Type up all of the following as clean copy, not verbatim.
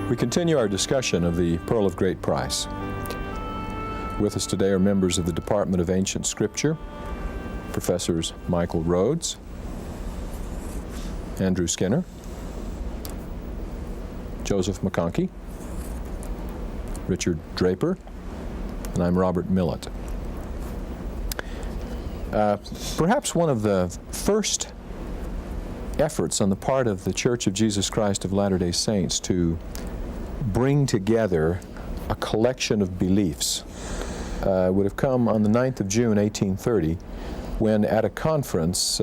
We continue our discussion of the Pearl of Great Price. With us today are members of the Department of Ancient Scripture, Professors Michael Rhodes, Andrew Skinner, Joseph McCkonkie, Richard Draper, and I'm Robert Millet. Perhaps one of the first efforts on the part of the Church of Jesus Christ of Latter-day Saints to bring together a collection of beliefs would have come on the 9th of June, 1830, when at a conference,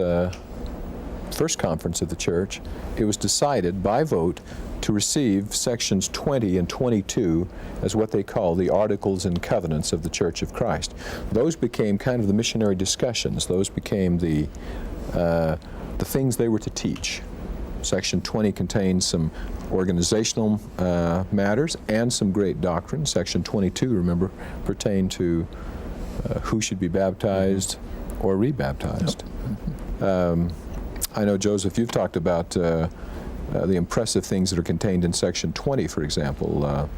first conference of the Church, it was decided by vote to receive sections 20 and 22 as what they call the Articles and Covenants of the Church of Christ. Those became kind of the missionary discussions. Those became the things they were to teach. Section 20 contains some organizational matters and some great doctrine. Section 22, remember, pertained to who should be baptized or rebaptized. I know, Joseph, you've talked about the impressive things that are contained in Section 20, for example.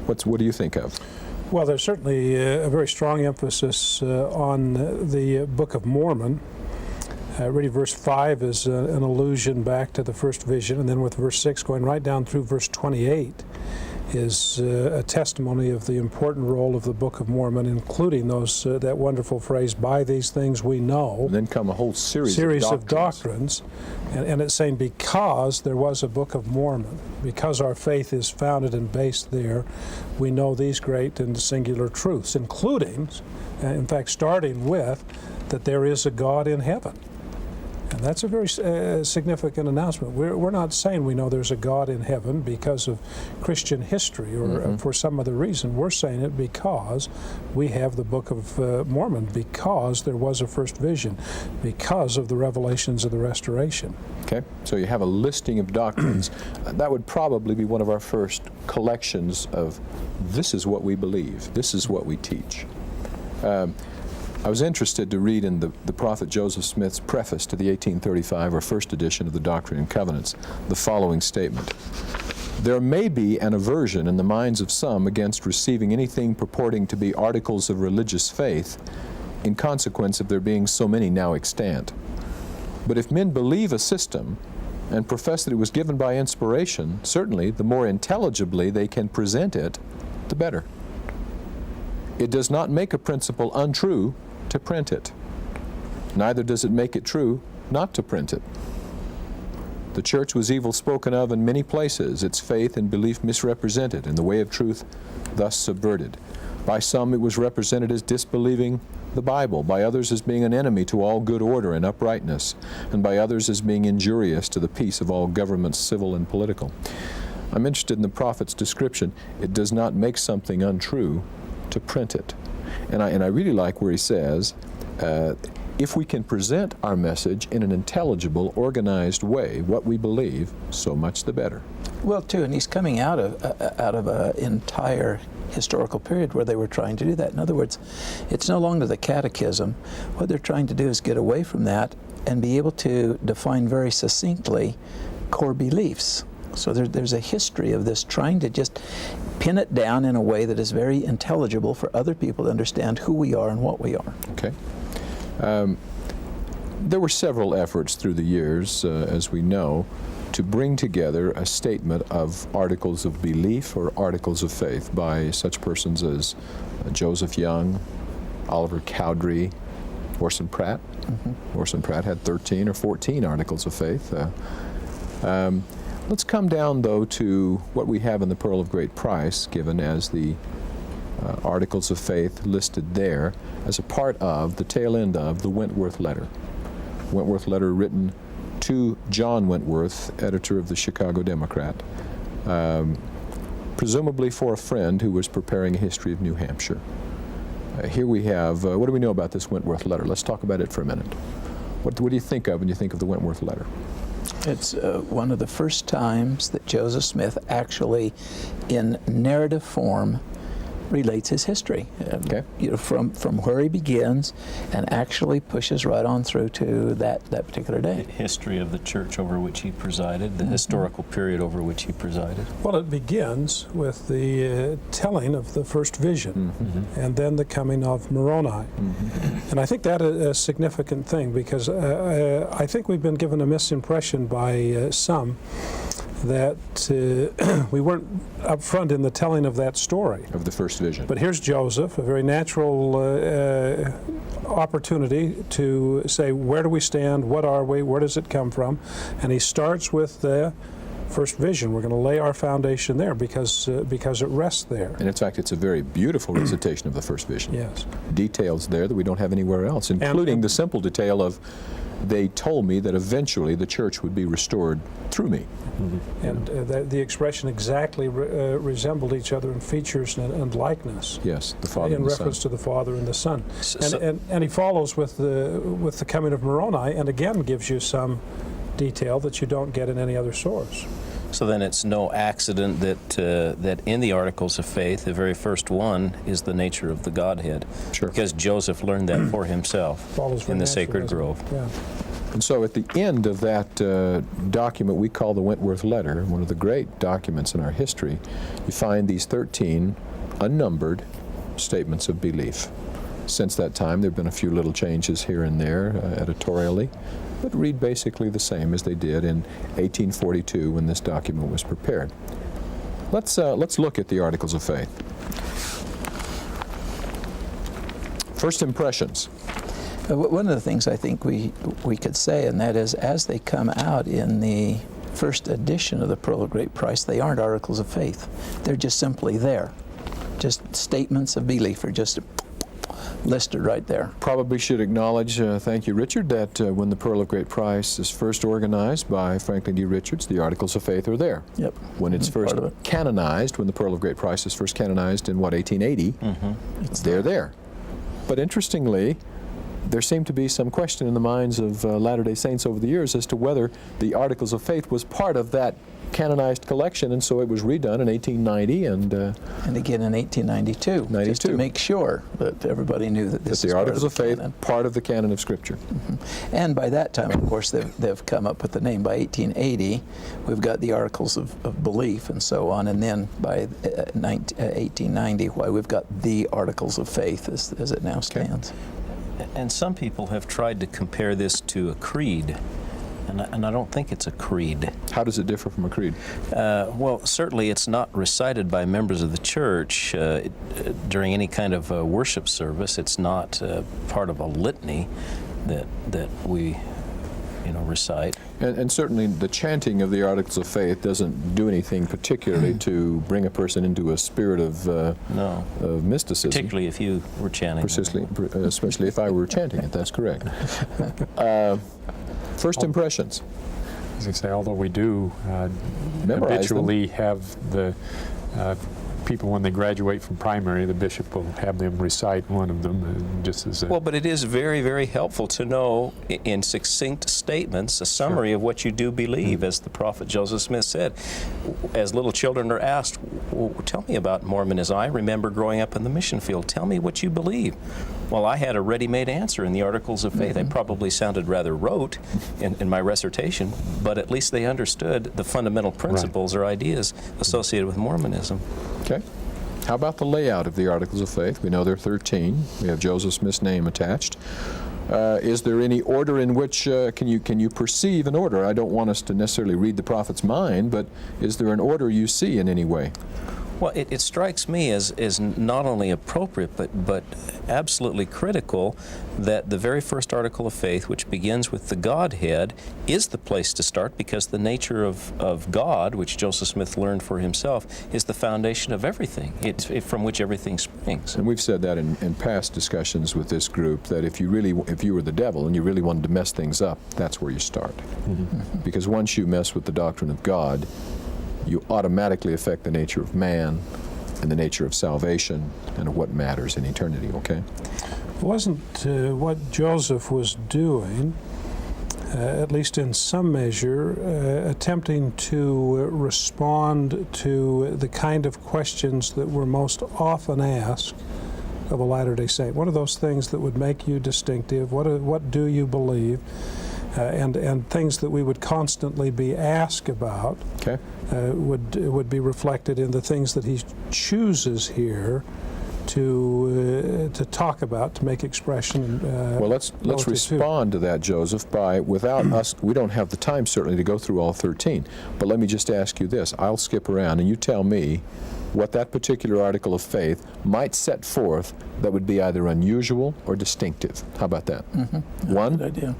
What do you think of? Well, there's certainly a very strong emphasis on the Book of Mormon. Really, verse 5 is an allusion back to the first vision, and then with verse 6 going right down through verse 28 is a testimony of the important role of the Book of Mormon, including those that wonderful phrase, "By these things we know." And then come a whole series of doctrines. And it's saying because there was a Book of Mormon, because our faith is founded and based there, we know these great and singular truths, including, in fact, starting with that there is a God in heaven. And that's a very significant announcement. We're not saying we know there's a God in heaven because of Christian history or for some other reason. We're saying it because we have the Book of Mormon, because there was a first vision, because of the revelations of the Restoration. Okay, so you have a listing of doctrines. That would probably be one of our first collections of this is what we believe, this is what we teach. I was interested to read in the prophet Joseph Smith's preface to the 1835 or first edition of the Doctrine and Covenants the following statement: "There may be an aversion in the minds of some against receiving anything purporting to be articles of religious faith in consequence of there being so many now extant. But if men believe a system and profess that it was given by inspiration, certainly the more intelligibly they can present it, the better. It does not make a principle untrue to print it. Neither does it make it true not to print it. The church was evil spoken of in many places, its faith and belief misrepresented, and the way of truth thus subverted. By some it was represented as disbelieving the Bible, by others as being an enemy to all good order and uprightness, and by others as being injurious to the peace of all governments, civil and political." I'm interested in the prophet's description. It does not make something untrue to print it. And I really like where he says, if we can present our message in an intelligible, organized way, what we believe, so much the better. Well, too, and he's coming out of an entire historical period where they were trying to do that. In other words, it's no longer the catechism. What they're trying to do is get away from that and be able to define very succinctly core beliefs. So there's a history of this, trying to just pin it down in a way that is very intelligible for other people to understand who we are and what we are. Okay. There were several efforts through the years, as we know, to bring together a statement of articles of belief or articles of faith by such persons as Joseph Young, Oliver Cowdery, Orson Pratt. Orson Pratt had 13 or 14 articles of faith. Let's come down, though, to what we have in the Pearl of Great Price, given as the articles of faith listed there as a part of, the tail end of, the Wentworth letter. Wentworth letter written to John Wentworth, editor of the Chicago Democrat, presumably for a friend who was preparing a history of New Hampshire. Here we have, what do we know about this Wentworth letter? Let's talk about it for a minute. What do you think of when you think of the Wentworth letter? It's one of the first times that Joseph Smith actually, in narrative form, relates his history, Okay. from where he begins, and actually pushes right on through to that particular day. The history of the church over which he presided, the historical period over which he presided. Well, it begins with the telling of the first vision, and then the coming of Moroni. And I think that is a significant thing, because I think we've been given a misimpression by some that we weren't up front in the telling of that story. Of the first vision. But here's Joseph, a very natural opportunity to say, where do we stand, what are we, where does it come from? And he starts with the first vision. We're going to lay our foundation there because it rests there. And in fact, it's a very beautiful recitation of the first vision. Yes. Details there that we don't have anywhere else, including the simple detail of, they told me that eventually the church would be restored through me. And the expression exactly resembled each other in features and likeness. Yes, the Father In and the reference Son. to the Father and the Son. So- And he follows with the coming of Moroni, and again gives you some detail that you don't get in any other source. So then it's no accident that in the Articles of Faith, the very first one is the nature of the Godhead. Sure. Because Joseph learned that for himself Follows very in the naturally, Sacred doesn't it? Grove. Yeah. And so at the end of that document we call the Wentworth Letter, one of the great documents in our history, you find these 13 unnumbered statements of belief. Since that time, there have been a few little changes here and there editorially, but read basically the same as they did in 1842 when this document was prepared. Let's look at the Articles of Faith. First impressions. One of the things I think we could say, and that is, as they come out in the first edition of the Pearl of Great Price, they aren't articles of faith. They're just simply there. Just statements of belief are just listed right there. Probably should acknowledge, thank you, Richard, that when the Pearl of Great Price is first organized by Franklin D. Richards, the Articles of Faith are there. Yep. When it's first Part of it. canonized, when the Pearl of Great Price is first canonized in, 1880, they're there. But interestingly, there seemed to be some question in the minds of Latter-day Saints over the years as to whether the Articles of Faith was part of that canonized collection, and so it was redone in 1890 and again in 1892, just to make sure that everybody knew that this the is Articles of part Faith, the canon. part of the canon of Scripture. And by that time, of course, they've come up with the name. By 1880, we've got the Articles of Belief and so on, and then by 1890, why we've got the Articles of Faith as it now stands. And some people have tried to compare this to a creed, and I don't think it's a creed. How does it differ from a creed? Well, certainly it's not recited by members of the church during any kind of worship service. It's not part of a litany that we recite. And certainly the chanting of the Articles of Faith doesn't do anything particularly to bring a person into a spirit of No. of mysticism. Particularly if you were chanting. Especially if I were chanting it, that's correct. First impressions. As I say, although we do Memorize habitually have the people, when they graduate from primary, the bishop will have them recite one of them, just as a... Well, but it is very, very helpful to know in succinct statements a summary of what you do believe, as the prophet Joseph Smith said. As little children are asked, well, tell me about Mormonism. I remember growing up in the mission field. Tell me what you believe. Well, I had a ready-made answer in the Articles of Faith. I probably sounded rather rote in my recitation, but at least they understood the fundamental principles or ideas associated with Mormonism. Okay. How about the layout of the Articles of Faith? We know there are 13. We have Joseph Smith's name attached. Is there any order in which, can you perceive an order? I don't want us to necessarily read the prophet's mind, but is there an order you see in any way? Well, it strikes me as not only appropriate, but absolutely critical that the very first article of faith, which begins with the Godhead, is the place to start, because the nature of God, which Joseph Smith learned for himself, is the foundation of everything. It's from which everything springs. And we've said that in past discussions with this group, that if you were the devil and you really wanted to mess things up, that's where you start. Because once you mess with the doctrine of God, you automatically affect the nature of man and the nature of salvation and of what matters in eternity, okay? It wasn't what Joseph was doing at least in some measure, attempting to respond to the kind of questions that were most often asked of a Latter-day Saint. What are those things that would make you distinctive? What do you believe? And things that we would constantly be asked about would be reflected in the things that he chooses here to talk about, to make expression. Well, let's respond to that, Joseph, by, without us, we don't have the time certainly to go through all 13, but let me just ask you this. I'll skip around and you tell me what that particular article of faith might set forth that would be either unusual or distinctive. How about that? Mm-hmm. One? Good idea.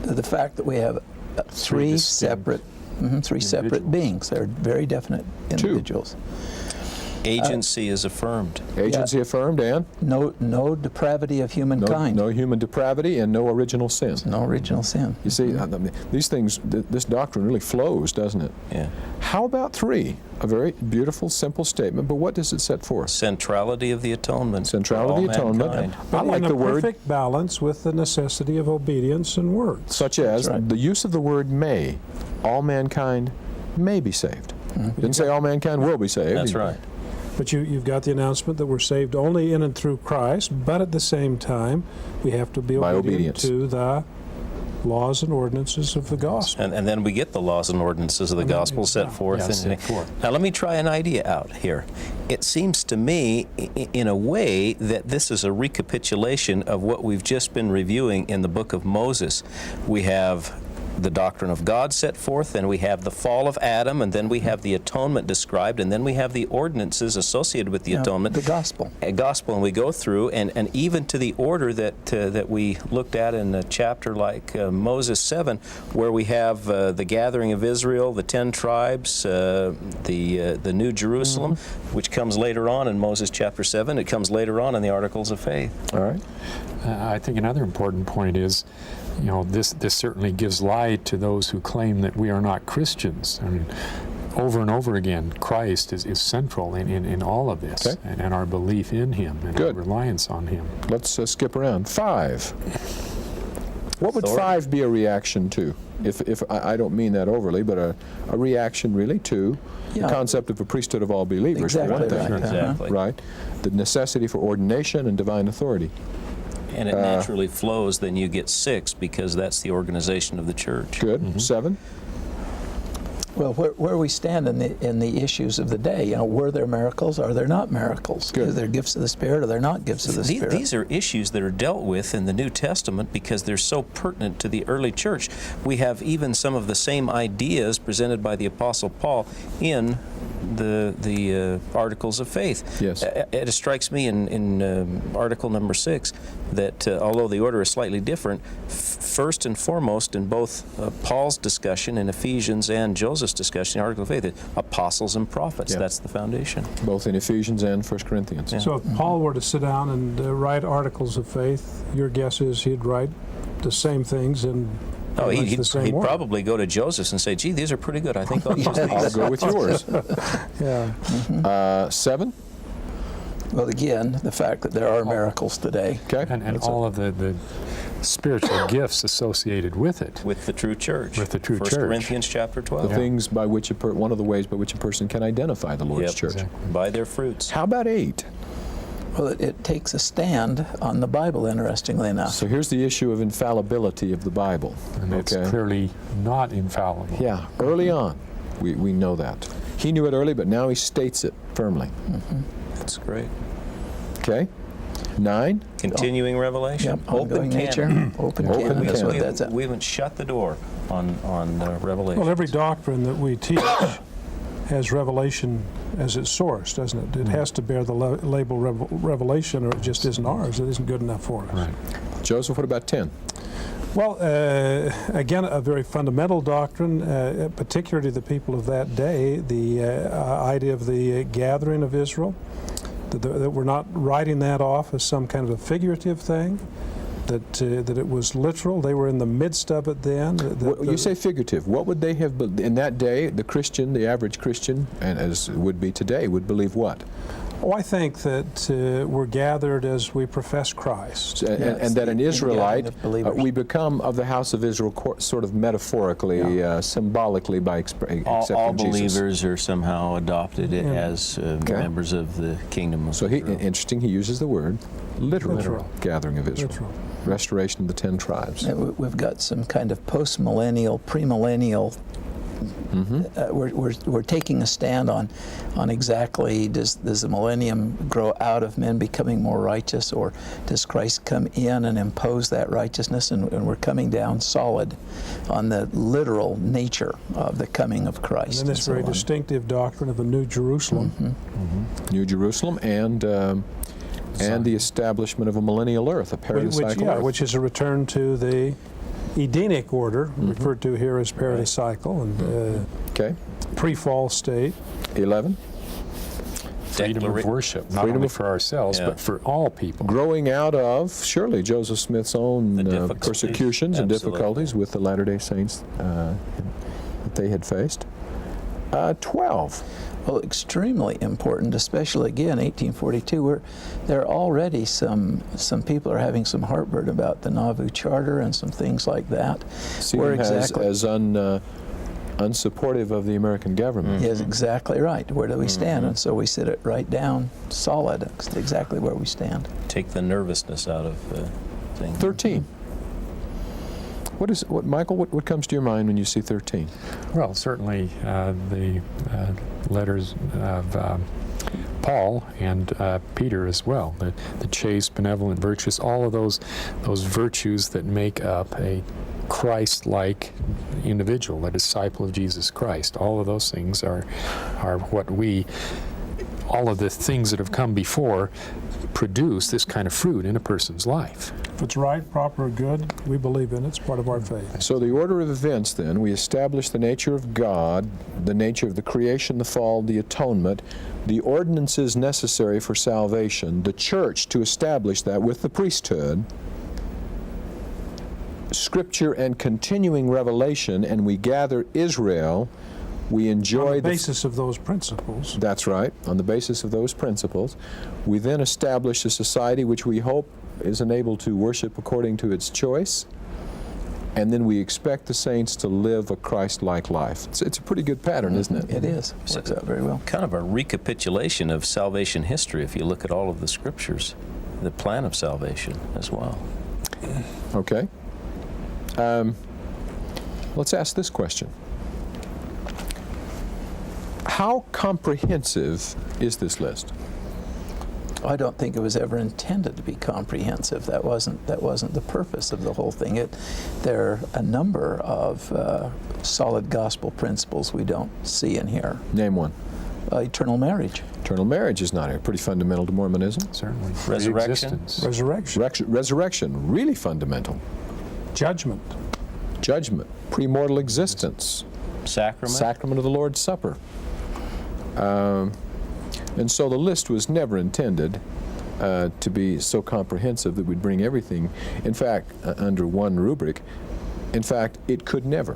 The fact that we have three separate beings. They're very definite individuals. Agency is affirmed. Agency affirmed, and? No depravity of humankind. No human depravity and no original sin. No original sin. You see, these things, this doctrine really flows, doesn't it? Yeah. How about 3? A very beautiful, simple statement, but what does it set forth? Centrality of the atonement. Centrality of the atonement. I like the word. Perfect balance with the necessity of obedience and words. Such as the use of the word may. All mankind may be saved. It didn't say all mankind will be saved. That's right. But you've got the announcement that we're saved only in and through Christ, but at the same time, we have to be obedient to the laws and ordinances of the gospel. And then we get the laws and ordinances of the gospel set forth. Now let me try an idea out here. It seems to me, in a way, that this is a recapitulation of what we've just been reviewing in the book of Moses. We have the doctrine of God set forth, then we have the fall of Adam, and then we have the atonement described, and then we have the ordinances associated with the atonement. The gospel. And we go through, and even to the order that we looked at in a chapter like Moses 7, where we have the gathering of Israel, the 10 tribes, the New Jerusalem, which comes later on in Moses chapter 7. It comes later on in the Articles of Faith. All right. I think another important point is, this certainly gives lie to those who claim that we are not Christians. I mean, over and over again, Christ is central in all of this, and our belief in Him and our reliance on Him. Let's skip around. 5. What would 5 be a reaction to? If I don't mean that overly, but a reaction really to the concept of a priesthood of all believers. Exactly for one thing. Right. The necessity for ordination and divine authority. And it naturally flows, then you get 6, because that's the organization of the church. Good. 7. Well, where we stand in the issues of the day, were there miracles? Are there not miracles? Good. Are there gifts of the Spirit? Are there not gifts of the Spirit? These are issues that are dealt with in the New Testament because they're so pertinent to the early church. We have even some of the same ideas presented by the Apostle Paul in the Articles of Faith. Yes. It strikes me in Article number 6 that although the order is slightly different, first and foremost in both Paul's discussion in Ephesians and Joseph's discussion in the Article of Faith, apostles and prophets. That's the foundation. Both in Ephesians and 1 Corinthians. So if Paul were to sit down and write Articles of Faith, your guess is he'd write the same things in he'd probably go to Joseph's and say, gee, these are pretty good. I think I'll use these. I'll go with yours. 7? Well, again, the fact that there are miracles today. And all of the spiritual gifts associated with it. With the true church. With the true church. 1 Corinthians chapter 12. The things by which one of the ways by which a person can identify the Lord's church. Exactly. By their fruits. How about 8? Well, it takes a stand on the Bible, interestingly enough. So here's the issue of infallibility of the Bible. And it's clearly not infallible. Yeah, early on, we know that. He knew it early, but now he states it firmly. That's great. Okay. 9? Continuing revelation. Open nature. Open canon. That's what that's at. We haven't shut the door on revelation. Well, every doctrine that we teach has revelation as its source, doesn't it? It has to bear the label revelation, or it just isn't ours. It isn't good enough for us. Right. Joseph, what about 10? Well, again, a very fundamental doctrine, particularly to the people of that day, the idea of the gathering of Israel, that we're not writing that off as some kind of a figurative thing, that it was literal. They were in the midst of it then. You say figurative. What would they have, in that day, the Christian, the average Christian, and as it would be today, would believe what? Oh, I think that we're gathered as we profess Christ. And that an Israelite, of believers. we become of the house of Israel sort of metaphorically, symbolically by accepting All Jesus. believers are somehow adopted as members of the kingdom of So Israel. interesting, he uses the word literal gathering of Israel. Literal. Restoration of the 10 tribes. We've got some kind of post-millennial, premillennial. We're taking a stand on exactly does the millennium grow out of men becoming more righteous, or does Christ come in and impose that righteousness, and we're coming down solid on the literal nature of the coming of Christ. And then this very distinctive doctrine of the New Jerusalem. New Jerusalem and the establishment of a millennial earth, a paradisiacal earth. Which is a return to the Edenic order, referred to here as paradisiacal, and pre-fall state. 11. Freedom of worship, not only for ourselves, but for all people. Growing out of, surely, Joseph Smith's own persecutions and difficulties with the Latter-day Saints that they had faced. 12. Well, extremely important, especially again 1842, where there are already some people are having some heartburn about the Nauvoo Charter and some things like that. Seen as unsupportive of the American government. Is exactly right. Where do we stand? And so we sit it right down solid, exactly where we stand. Take the nervousness out of things. 13. Michael, what comes to your mind when you see 13? Well, certainly the letters of Paul and Peter as well. The chaste, benevolent, virtuous, all of those virtues that make up a Christ-like individual, a disciple of Jesus Christ. All of those things are what all of the things that have come before produce this kind of fruit in a person's life. If it's right, proper, good, we believe in it. It's part of our faith. So the order of events then, we establish the nature of God, the nature of the creation, the fall, the atonement, the ordinances necessary for salvation, the church to establish that with the priesthood, Scripture and continuing revelation, and we gather Israel. We enjoy on the basis of those principles. That's right. On the basis of those principles, we then establish a society which we hope is enabled to worship according to its choice, and then we expect the saints to live a Christ-like life. It's a pretty good pattern, isn't it? It is. Works out very well. Kind of a recapitulation of salvation history if you look at all of the scriptures, the plan of salvation as well. Okay. Let's ask this question. How comprehensive is this list? I don't think it was ever intended to be comprehensive. That wasn't the purpose of the whole thing. There are a number of solid gospel principles we don't see in here. Name one. Eternal marriage. Eternal marriage is not here. Pretty fundamental to Mormonism. Certainly. Resurrection. Resurrection, really fundamental. Judgment. Premortal existence. Sacrament of the Lord's Supper. And so the list was never intended to be so comprehensive that we'd bring everything, in fact, under one rubric. In fact, it could never.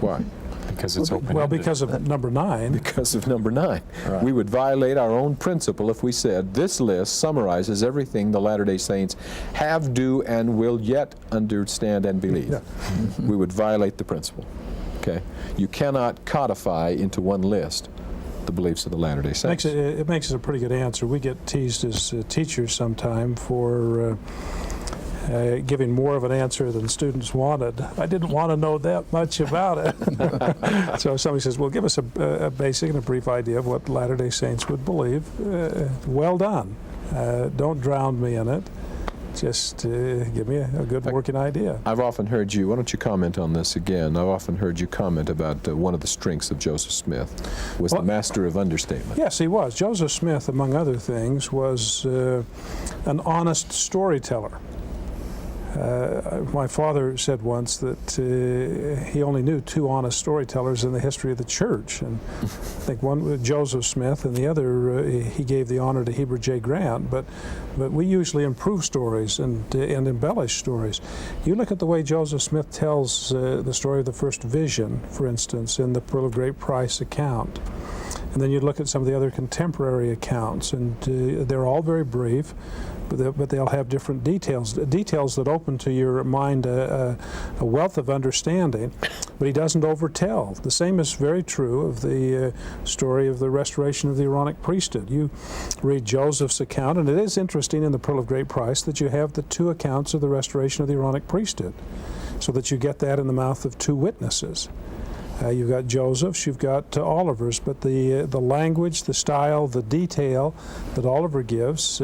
Why? Because it's open-ended. Well, because of number 9. Because of number 9. Right. We would violate our own principle if we said this list summarizes everything the Latter-day Saints have, do, and will yet understand and believe. Yeah. We would violate the principle. Okay? You cannot codify into one list the beliefs of the Latter-day Saints. It makes it a pretty good answer. We get teased as teachers sometime for giving more of an answer than students wanted. I didn't want to know that much about it. So somebody says, well, give us a basic and a brief idea of what Latter-day Saints would believe. Well done. Don't drown me in it. Just give me a good working idea. I've often heard you, why don't you comment on this again? I've often heard you comment about one of the strengths of Joseph Smith was the master of understatement. Yes, he was. Joseph Smith, among other things, was an honest storyteller. My father said once that he only knew 2 honest storytellers in the history of the church, and I think one was Joseph Smith, and the other he gave the honor to Heber J. Grant. But we usually improve stories and embellish stories. You look at the way Joseph Smith tells the story of the first vision, for instance, in the Pearl of Great Price account. And then you look at some of the other contemporary accounts, and they're all very brief, but they'll have different details that open to your mind a wealth of understanding, but he doesn't overtell. The same is very true of the story of the restoration of the Aaronic priesthood. You read Joseph's account, and it is interesting in the Pearl of Great Price that you have the two accounts of the restoration of the Aaronic priesthood, so that you get that in the mouth of two witnesses. You've got Joseph's, you've got Oliver's, but the language, the style, the detail that Oliver gives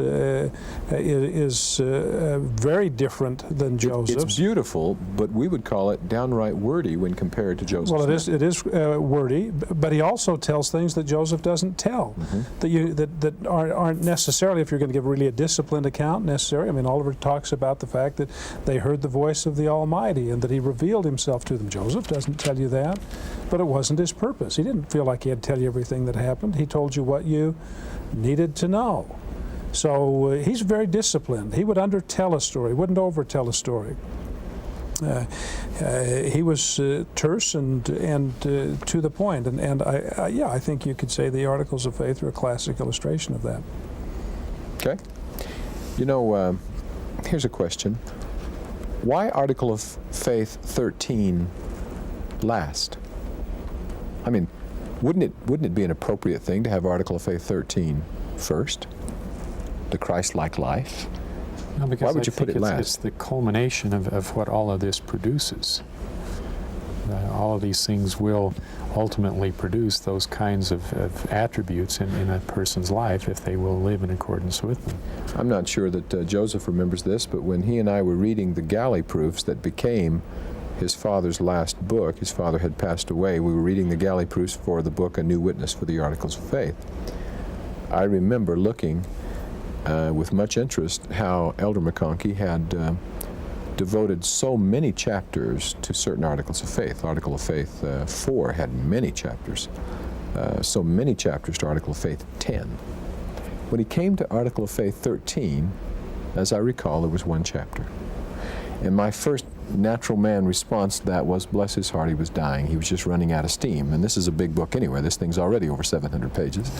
is very different than Joseph's. It's beautiful, but we would call it downright wordy when compared to Joseph's. Well, it is wordy, but he also tells things that Joseph doesn't tell, that aren't necessarily, if you're going to give really a disciplined account, necessary. I mean, Oliver talks about the fact that they heard the voice of the Almighty and that he revealed himself to them. Joseph doesn't tell you that. But it wasn't his purpose. He didn't feel like he had to tell you everything that happened. He told you what you needed to know. So he's very disciplined. He would undertell a story, wouldn't overtell a story. He was terse and to the point. And I think you could say the Articles of Faith are a classic illustration of that. Okay. You know, here's a question. Why Article of Faith 13 last? I mean, wouldn't it be an appropriate thing to have Article of Faith 13 first? The Christ-like life? No, because Why would you put it last? It's the culmination of what all of this produces. All of these things will ultimately produce those kinds of attributes in a person's life if they will live in accordance with them. I'm not sure that Joseph remembers this, but when he and I were reading the galley proofs that became his father's last book, his father had passed away, we were reading the galley proofs for the book A New Witness for the Articles of Faith. I remember looking with much interest how Elder McCkonkie had devoted so many chapters to certain Articles of Faith. Article of Faith 4 had many chapters, so many chapters to Article of Faith 10. When he came to Article of Faith 13, as I recall, there was one chapter. And my first natural man response to that was, bless his heart, he was dying. He was just running out of steam. And this is a big book anyway. This thing's already over 700 pages.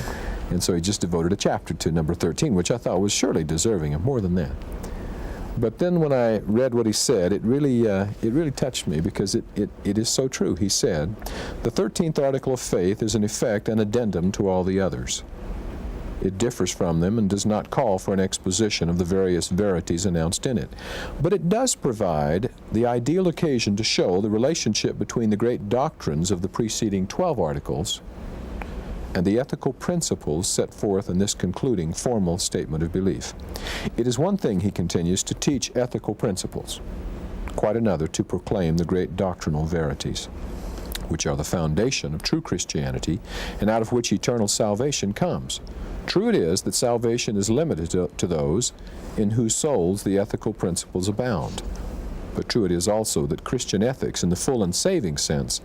And so he just devoted a chapter to number 13, which I thought was surely deserving of more than that. But then when I read what he said, it really touched me, because it is so true. He said, the 13th Article of Faith is in effect an addendum to all the others. It differs from them and does not call for an exposition of the various verities announced in it. But it does provide the ideal occasion to show the relationship between the great doctrines of the preceding 12 articles and the ethical principles set forth in this concluding formal statement of belief. It is one thing, he continues, to teach ethical principles, quite another to proclaim the great doctrinal verities, which are the foundation of true Christianity and out of which eternal salvation comes. True it is that salvation is limited to those in whose souls the ethical principles abound. But true it is also that Christian ethics, in the full and saving sense,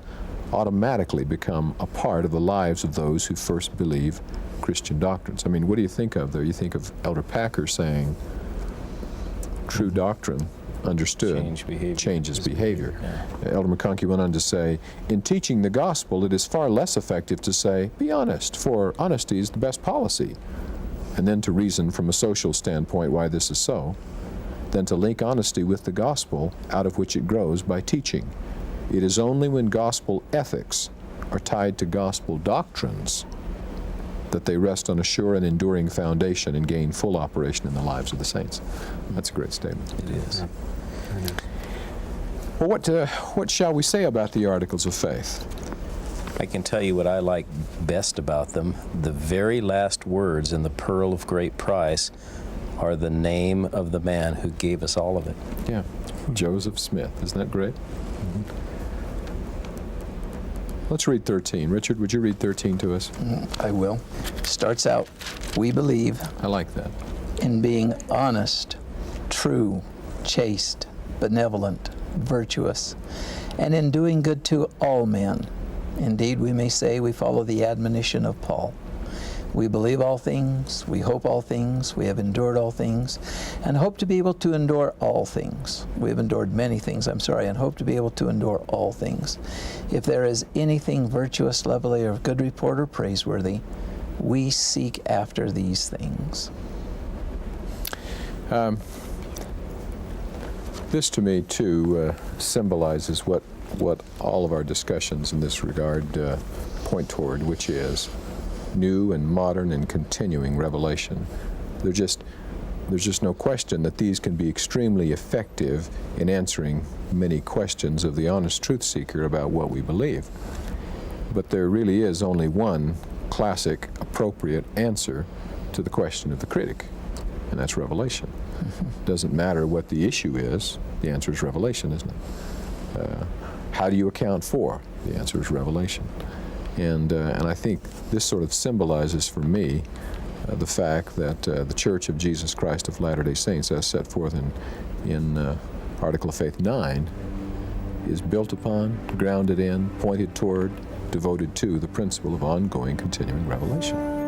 automatically become a part of the lives of those who first believe Christian doctrines. I mean, what do you think of there? You think of Elder Packer saying, true doctrine understood changes behavior. Yeah. Elder McCkonkie went on to say, in teaching the gospel, it is far less effective to say, be honest, for honesty is the best policy, and then to reason from a social standpoint why this is so, than to link honesty with the gospel, out of which it grows by teaching. It is only when gospel ethics are tied to gospel doctrines that they rest on a sure and enduring foundation and gain full operation in the lives of the saints. That's a great statement. It is. Well, what shall we say about the Articles of Faith? I can tell you what I like best about them. The very last words in the Pearl of Great Price are the name of the man who gave us all of it. Yeah, Joseph Smith. Isn't that great? Mm-hmm. Let's read 13. Richard, would you read 13 to us? I will. Starts out, we believe I like that. in being honest, true, chaste, benevolent, virtuous, and in doing good to all men. Indeed, we may say we follow the admonition of Paul. We believe all things, we hope all things, we have endured all things, and hope to be able to endure all things. We have endured many things, I'm sorry, and hope to be able to endure all things. If there is anything virtuous, lovely, or of good report or praiseworthy, we seek after these things. This to me too symbolizes what all of our discussions in this regard point toward, which is new and modern and continuing revelation. There's just no question that these can be extremely effective in answering many questions of the honest truth seeker about what we believe. But there really is only one classic, appropriate answer to the question of the critic, and that's revelation. Doesn't matter what the issue is, the answer is revelation, isn't it? How do you account for? The answer is revelation. And I think this sort of symbolizes for me the fact that the Church of Jesus Christ of Latter-day Saints, as set forth in Article of Faith 9, is built upon, grounded in, pointed toward, devoted to the principle of ongoing, continuing revelation.